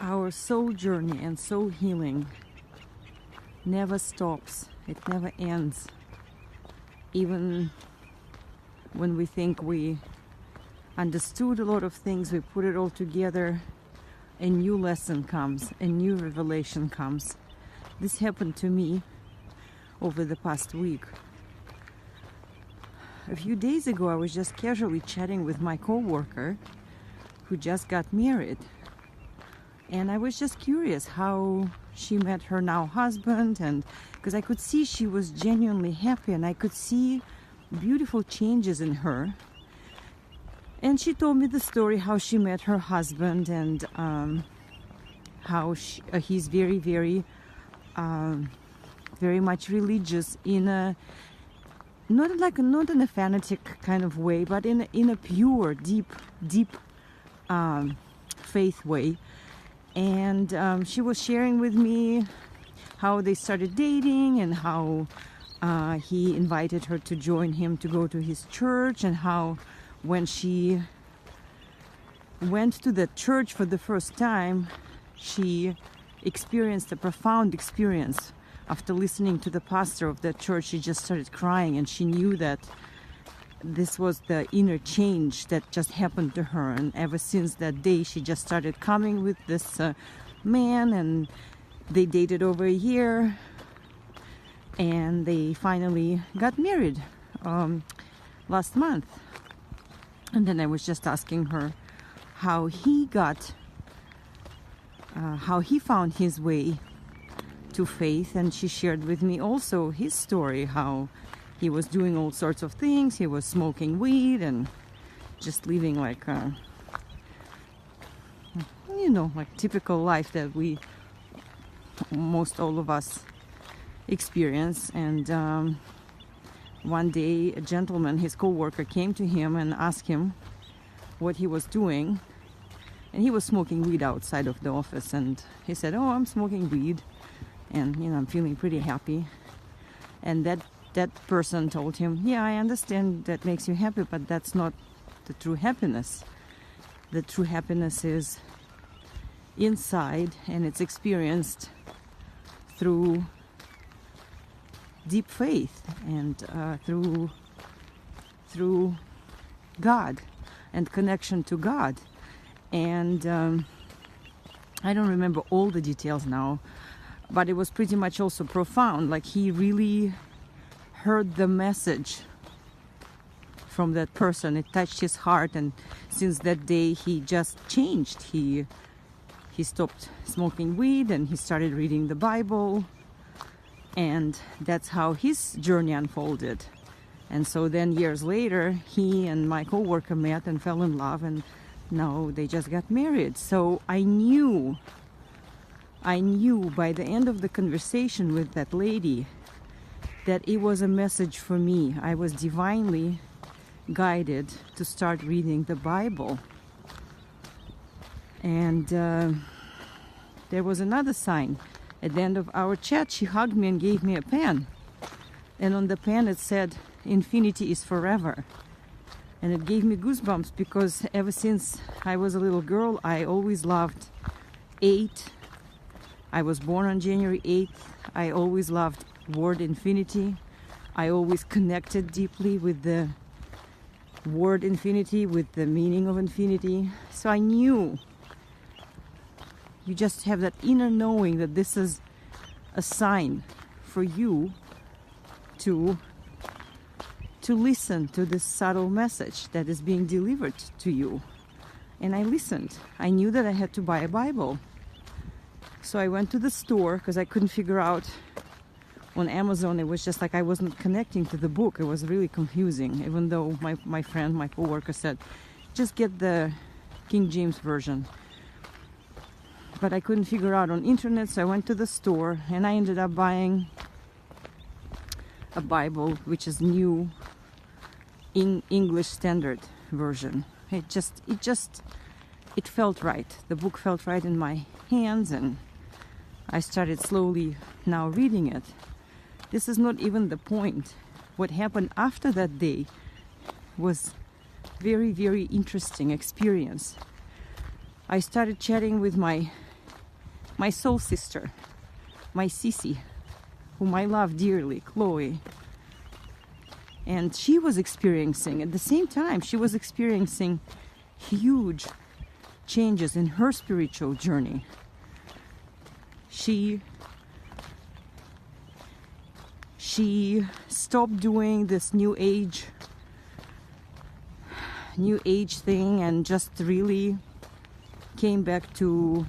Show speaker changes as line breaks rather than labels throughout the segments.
Our soul journey and soul healing never stops. It never ends. Even when we think we understood a lot of things, we put it all together, a new lesson comes, a new revelation comes. This happened to me over the past week. A few days ago, I was just casually chatting with my co-worker who just got married. And I was just curious how she met her now husband, and because I could see she was genuinely happy and I could see beautiful changes in her. And she told me the story how she met her husband, and how he's very, very, very much religious in a not in a fanatic kind of way, but in a pure, deep faith way. And she was sharing with me how they started dating and how he invited her to join him to go to his church, and how when she went to the church for the first time, she experienced a profound experience. After listening to the pastor of that church, she just started crying, and she knew that this was the inner change that just happened to her. And ever since that day, she just started coming with this man, and they dated over a year, and they finally got married last month. And then I was just asking her how he found his way to faith, and she shared with me also his story, how he was doing all sorts of things. He was smoking weed and just living like like typical life that most all of us experience. And one day a gentleman, his co-worker, came to him and asked him what he was doing, and he was smoking weed outside of the office. And he said, "Oh, I'm smoking weed, and I'm feeling pretty happy." And that person told him, "Yeah, I understand that makes you happy, but that's not the true happiness. The true happiness is inside, and it's experienced through deep faith and through God and connection to God." And I don't remember all the details now, but it was pretty much also profound. Like, he really heard the message from that person. It touched his heart, and since that day he just changed. He stopped smoking weed, and he started reading the Bible, and that's how his journey unfolded. And so then years later, he and my co-worker met and fell in love, and now they just got married. So I knew by the end of the conversation with that lady that it was a message for me. I was divinely guided to start reading the Bible. And there was another sign. At the end of our chat, she hugged me and gave me a pen. And on the pen it said, "Infinity is forever." And it gave me goosebumps, because ever since I was a little girl, I always loved 8. I was born on January 8th. I always loved word infinity. I always connected deeply with the word infinity, with the meaning of infinity. So I knew. You just have that inner knowing that this is a sign for you to listen to this subtle message that is being delivered to you. And I listened. I knew that I had to buy a Bible. So I went to the store, because I couldn't figure out on Amazon. It was just like I wasn't connecting to the book. It was really confusing, even though my friend, my co-worker, said, "Just get the King James Version." But I couldn't figure out on internet, so I went to the store, and I ended up buying a Bible which is new in English Standard Version. It felt right. The book felt right in my hands, and I started slowly now reading it. This is not even the point. What happened after that day was very, very interesting experience. I started chatting with my my soul sister, my Sissy, whom I love dearly, Chloe. And she was experiencing, at the same time, she was experiencing huge changes in her spiritual journey. She stopped doing this new age thing and just really came back to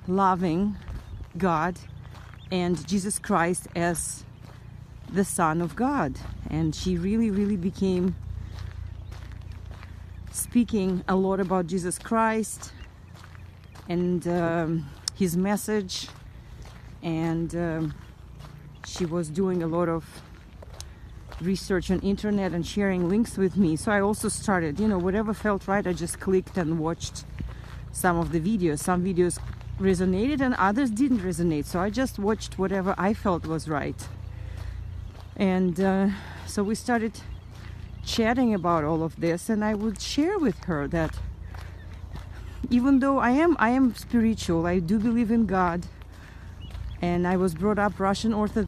loving God and Jesus Christ as the Son of God. And she really became speaking a lot about Jesus Christ and his message, and she was doing a lot of research on internet and sharing links with me. So I also started, whatever felt right, I just clicked and watched some of the videos. Some videos resonated and others didn't resonate, so I just watched whatever I felt was right. And so we started chatting about all of this, and I would share with her that even though I am spiritual, I do believe in God, and I was brought up Russian Orthodox